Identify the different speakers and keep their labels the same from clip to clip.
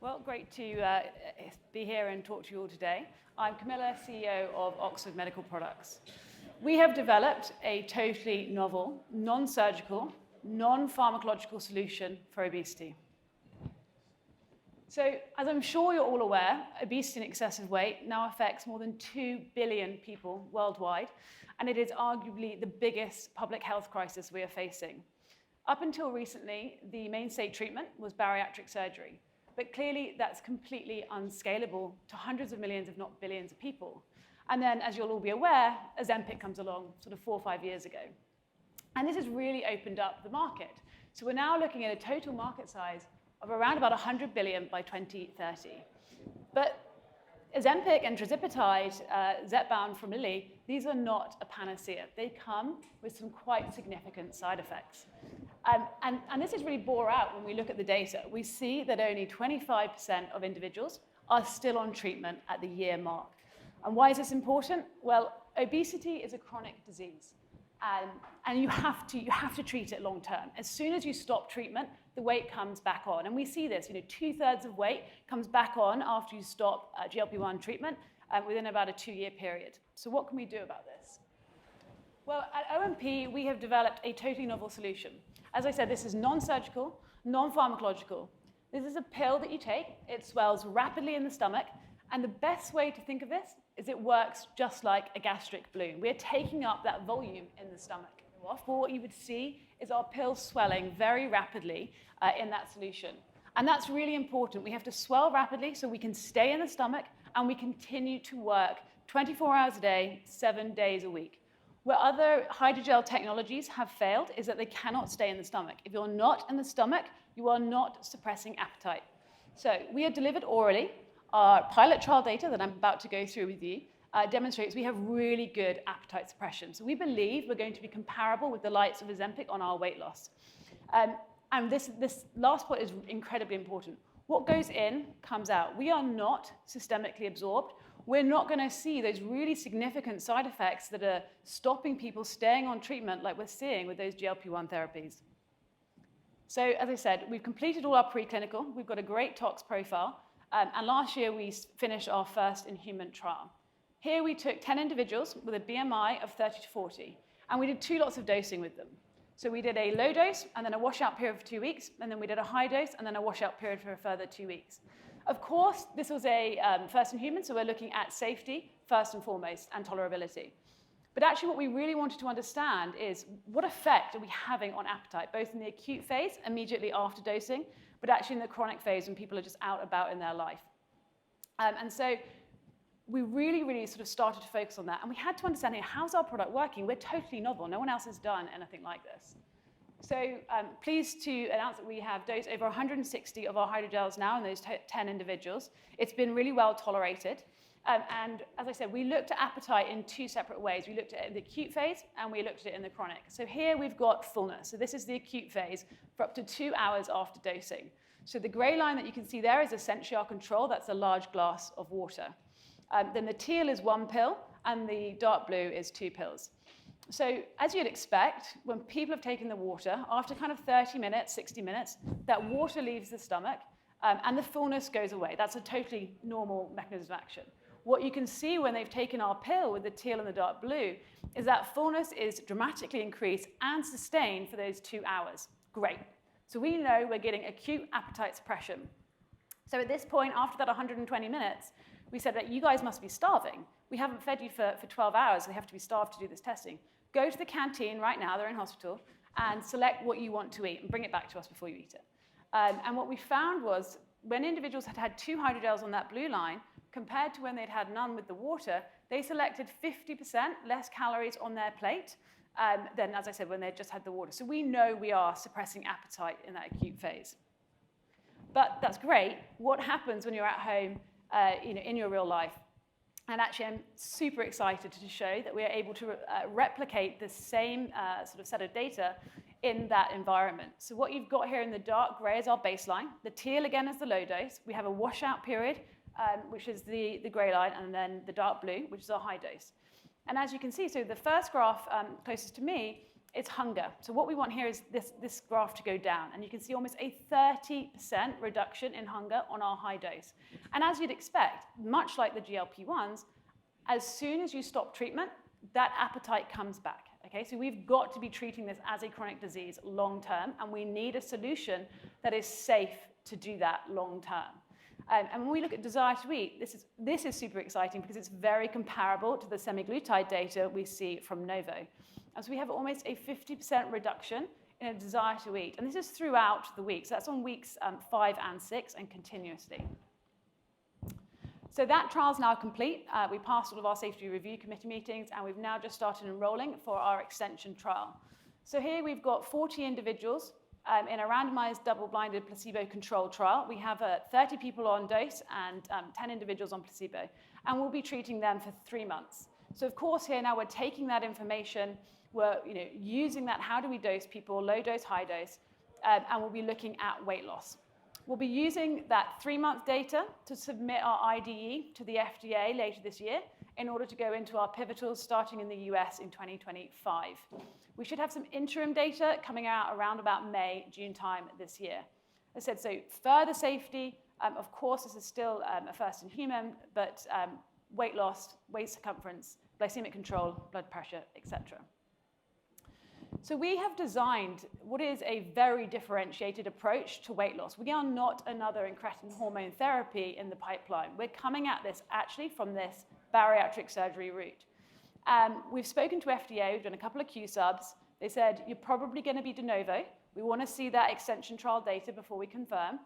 Speaker 1: Well, great to be here and talk to you all today. I'm Camilla, CEO of Oxford Medical Products. We have developed a totally novel, non-surgical, non-pharmacological solution for obesity. So, as I'm sure you're all aware, obesity and excessive weight now affects more than 2 billion people worldwide, and it is arguably the biggest public health crisis we are facing. Up until recently, the mainstay treatment was bariatric surgery, but clearly that's completely unscalable to hundreds of millions, if not billions of people. And then, as you'll all be aware, Ozempic comes along sort of 4 or 5 years ago. And this has really opened up the market. So we're now looking at a total market size of around about 100 billion by 2030. But Ozempic and tirzepatide, Zepbound from Lilly, these are not a panacea. They come with some quite significant side effects. And this is really bore out when we look at the data. We see that only 25% of individuals are still on treatment at the year mark. And why is this important? Well, obesity is a chronic disease. And you have to treat it long term. As soon as you stop treatment, the weight comes back on. And we see this, 2/3 of weight comes back on after you stop GLP-1 treatment within about a 2-year period. So what can we do about this? Well, at OMP, we have developed a totally novel solution. As I said, this is non-surgical, non-pharmacological. This is a pill that you take. It swells rapidly in the stomach. And the best way to think of this is it works just like a gastric balloon. We're taking up that volume in the stomach. What you would see is our pill swelling very rapidly in that solution. And that's really important. We have to swell rapidly so we can stay in the stomach and we continue to work 24 hours a day, 7 days a week. Where other hydrogel technologies have failed is that they cannot stay in the stomach. If you're not in the stomach, you are not suppressing appetite. So we are delivered orally. Our pilot trial data that I'm about to go through with you demonstrates we have really good appetite suppression. So we believe we're going to be comparable with the likes of Ozempic on our weight loss. And this last point is incredibly important. What goes in comes out. We are not systemically absorbed. We're not going to see those really significant side effects that are stopping people staying on treatment like we're seeing with those GLP-1 therapies. So as I said, we've completed all our preclinical. We've got a great tox profile. And last year, we finished our first in-human trial. Here, we took 10 individuals with a BMI of 30 to 40, and we did 2 lots of dosing with them. So we did a low dose, and then a washout period for 2 weeks, and then we did a high dose, and then a washout period for a further 2 weeks. Of course, this was a first in human, so we're looking at safety first and foremost, and tolerability. But actually, what we really wanted to understand is what effect are we having on appetite, both in the acute phase, immediately after dosing, but actually in the chronic phase when people are just out about in their life. And so we really sort of started to focus on that. And we had to understand, how's our product working? We're totally novel. No one else has done anything like this. So pleased to announce that we have dosed over 160 of our hydrogels now in those 10 individuals. It's been really well tolerated. And as I said, we looked at appetite in 2 separate ways. We looked at it in the acute phase, and we looked at it in the chronic. So here we've got fullness. So this is the acute phase for up to 2 hours after dosing. So the gray line that you can see there is essentially our control. That's a large glass of water. Then the teal is 1 pill, and the dark blue is 2 pills. So as you'd expect, when people have taken the water, after kind of 30 minutes, 60 minutes, that water leaves the stomach, and the fullness goes away. That's a totally normal mechanism of action. What you can see when they've taken our pill with the teal and the dark blue is that fullness is dramatically increased and sustained for those 2 hours. Great. So we know we're getting acute appetite suppression. So at this point, after that 120 minutes, we said that you guys must be starving. We haven't fed you for 12 hours. So we have to be starved to do this testing. Go to the canteen right now, they're in hospital, and select what you want to eat and bring it back to us before you eat it. And what we found was when individuals had had 2 hydrogels on that blue line, compared to when they'd had none with the water, they selected 50% less calories on their plate than, as I said, when they just had the water. So we know we are suppressing appetite in that acute phase. But that's great. What happens when you're at home in your real life? And actually, I'm super excited to show that we are able to replicate the same sort of set of data in that environment. So what you've got here in the dark gray is our baseline. The teal, again, is the low dose. We have a washout period, which is the gray line, and then the dark blue, which is our high dose. And as you can see, so the first graph closest to me It's hunger. So what we want here is this graph to go down. And you can see almost a 30% reduction in hunger on our high dose. And as you'd expect, much like the GLP-1s, as soon as you stop treatment, that appetite comes back. Okay, so we've got to be treating this as a chronic disease long term, and we need a solution that is safe to do that long term. And when we look at desire to eat, this is super exciting because it's very comparable to the semaglutide data we see from Novo. And so we have almost a 50% reduction in a desire to eat. And this is throughout the week. So that's on weeks 5 and 6 and continuously. So that trial's now complete. We passed all of our safety review committee meetings, and we've now just started enrolling for our extension trial. So here we've got 40 individuals in a randomized double-blinded placebo-controlled trial. We have 30 people on dose and 10 individuals on placebo, and we'll be treating them for 3 months. So of course here now we're taking that information, we're using that, how do we dose people, low dose, high dose, and we'll be looking at weight loss. We'll be using that 3-month data to submit our IDE to the FDA later this year in order to go into our pivotals starting in the US in 2025. We should have some interim data coming out around about May, June time this year. As I said, so further safety, of course, this is still a first in human, but weight loss, waist circumference, glycemic control, blood pressure, etc. So we have designed what is a very differentiated approach to weight loss. We are not another incretin hormone therapy in the pipeline. We're coming at this actually from this bariatric surgery route. We've spoken to FDA, we've done a couple of Q-subs. They said, you're probably going to be de novo. We want to see that extension trial data before we confirm.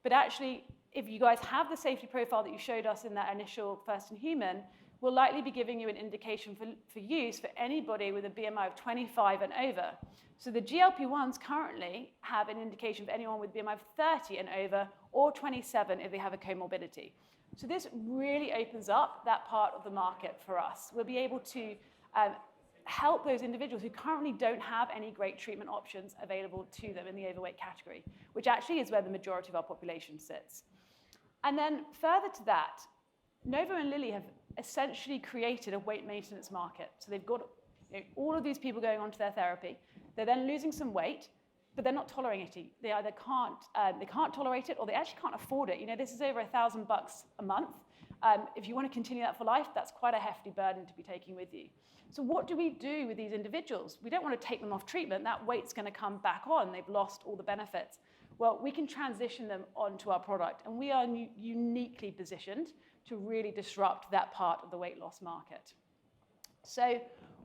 Speaker 1: But actually, if you guys have the safety profile that you showed us in that initial first in human, we'll likely be giving you an indication for use for anybody with a BMI of 25 and over. So the GLP-1s currently have an indication for anyone with BMI of 30 and over, or 27 if they have a comorbidity. So this really opens up that part of the market for us. We'll be able to help those individuals who currently don't have any great treatment options available to them in the overweight category, which actually is where the majority of our population sits. And then further to that, Novo and Lilly have essentially created a weight maintenance market. So they've got all of these people going onto their therapy. They're then losing some weight, but they're not tolerating it. They either can't tolerate it, or they actually can't afford it. This is over $1,000 a month. If you want to continue that for life, that's quite a hefty burden to be taking with you. So what do we do with these individuals? We don't want to take them off treatment. That weight's going to come back on. They've lost all the benefits. Well, we can transition them onto our product, and we are uniquely positioned to really disrupt that part of the weight loss market. So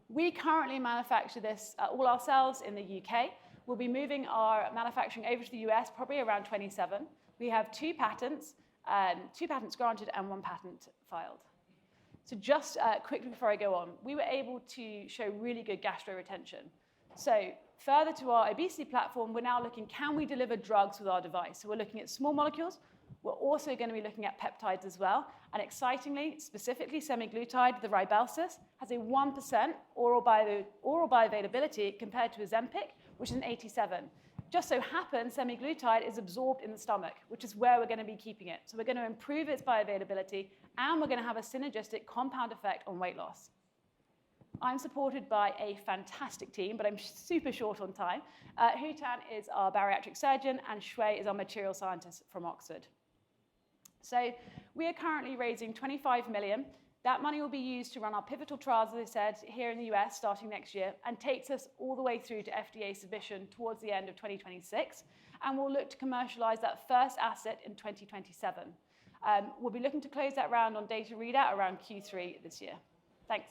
Speaker 1: we currently manufacture this all ourselves in the UK. We'll be moving our manufacturing over to the US probably around 27. We have 2 patents granted and 1 patent filed. So just quickly before I go on, we were able to show really good gastro retention. So further to our obesity platform, we're now looking, can we deliver drugs with our device? So we're looking at small molecules. We're also going to be looking at peptides as well. And excitingly, specifically semaglutide, the Rybelsus, has a 1% oral bioavailability compared to Ozempic, which is an 87. Just so happens, semaglutide is absorbed in the stomach, which is where we're going to be keeping it. So we're going to improve its bioavailability, and we're going to have a synergistic compound effect on weight loss. I'm supported by a fantastic team, but I'm super short on time. Hootan is our bariatric surgeon, and Shui is our material scientist from Oxford. So we are currently raising $25 million. That money will be used to run our pivotal trials, as I said, here in the US starting next year, and takes us all the way through to FDA submission towards the end of 2026. And we'll look to commercialize that first asset in 2027. We'll be looking to close that round on data readout around Q3 this year. Thanks.